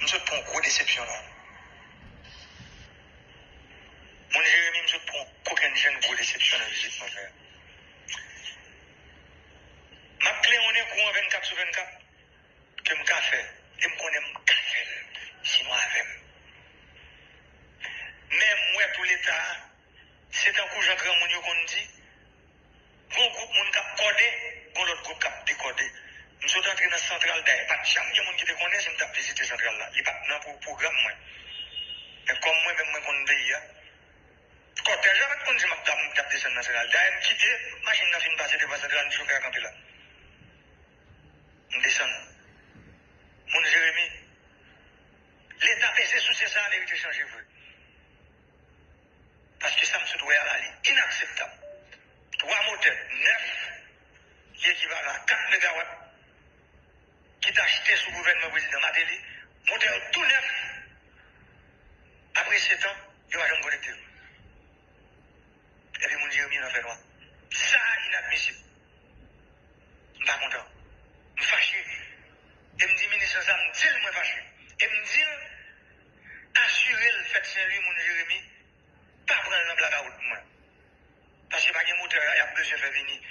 je prends une grosse déception là. Mon Jérémy, je prends aucune jeune grosse déception dans la visite, mon frère. Ma clé, on est courant 24 sur 24 que je fait. Et je connais mon café, sinon avec. Mais moi, pour l'État, c'est un coup, j'entends mon yo qu'on dit. Bon groupe, mon cap codé, bon l'autre groupe cap décodé. Nous sommes entrés dans la centrale d'air. Pas de jamais de monde qui te connaît, si je visiter la centrale là. Il n'y a pas de programme, moi. Mais comme moi, même moi, qu'on pays, cortège avec mon je m'appelle descendre dans la centrale d'air. Je quitte, machine n'a fini de passer devant la centrale, je suis à camper là. Je descends. Mon Jérémy, l'État PC sous ces ça, il a changé. Parce que ça me souhaite à l'aller inacceptable. 3 moteurs, 9, l'équivalent à 4 MW, qui t'a acheté sous le gouvernement président Matéli, moteur tout neuf. Après 7 ans, il va jamais connecter. Et puis mon Jérémy n'a fait quoi? Ça, inadmissible. Je ne suis pas content. Je suis fâché. Et me dit, ministre, ça me dit, je suis fâché. Et me dit, assurer le fait Saint-Louis, mon Jérémy, pas prendre la blague à route, moi. Parce que pas de moteur, il y a besoin de faire venir.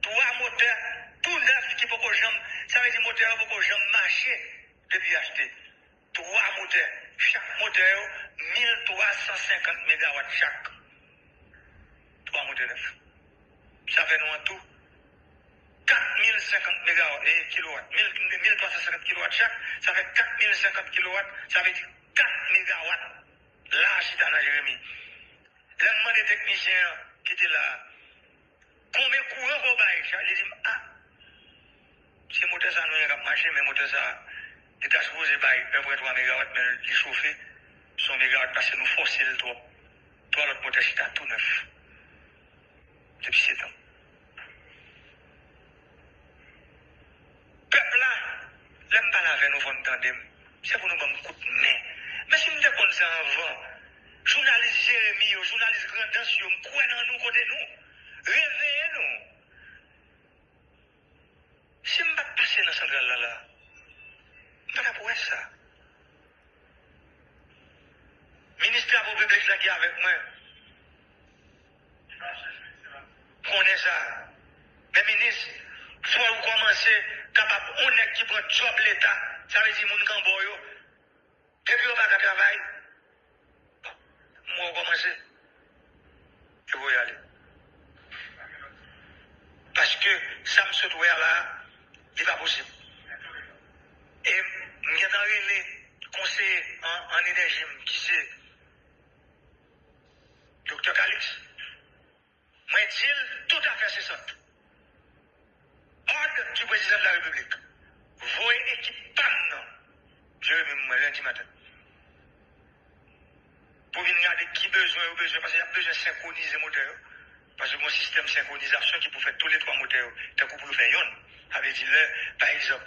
3 moteurs, tout neuf qui peut jamais, ça veut dire moteur qui peut jamais marcher depuis acheter. 3 moteurs, chaque moteur, 1350 MW chaque. 3 moteurs neufs. Ça fait nous en tout 4050 MW et kilowatts, 1350 kW chaque, ça fait 4050 kW, ça veut dire 4 MW. Là, c'est dans Jérémy. Là, je demande des techniciens qui étaient là. Combien de courants vous avez? Je dis, ah, si moteur ça nous a marché, mais moteur ça, il est supposé bailler à peu près 3 MW, mais il chauffe, son MW parce que nous forçons le trop. 3 autres moteurs, c'est tout neuf. Depuis 7 ans. Peuple là, l'aime pas la veine, nous vont entendre. C'est pour nous comme coup de nez. Mais si nous sommes comme ça avant, journaliste Jérémy, journaliste Grand Tension, quoi dans nous, côté nous, réveillez-nous. Si je ne vais pas passer dans la centrale là, je ne vais pas pour ça. Ministre de la Public là qui est avec moi, connaît ça. Mais ministre, il faut commencer capable, on est qui prend job l'État, ça veut dire mon camboyo, et puis on va pas travailler. Moi, commencer. Je vais y aller. Parce que ça me saute là, il n'est pas possible. Et je suis dans le conseiller en énergie qui c'est Dr. Calix. Moi, je dis tout à fait c'est ça. Ordre du président de la République. Voyez équipe PAN. Je vais me lundi matin. Pour venir regarder qui besoin ou besoin, parce qu'il y a besoin de synchroniser le moteur. Parce que mon système de synchronisation qui peut faire tous les 3 moteurs, tant qu'on peut faire yon. Avec dit par exemple,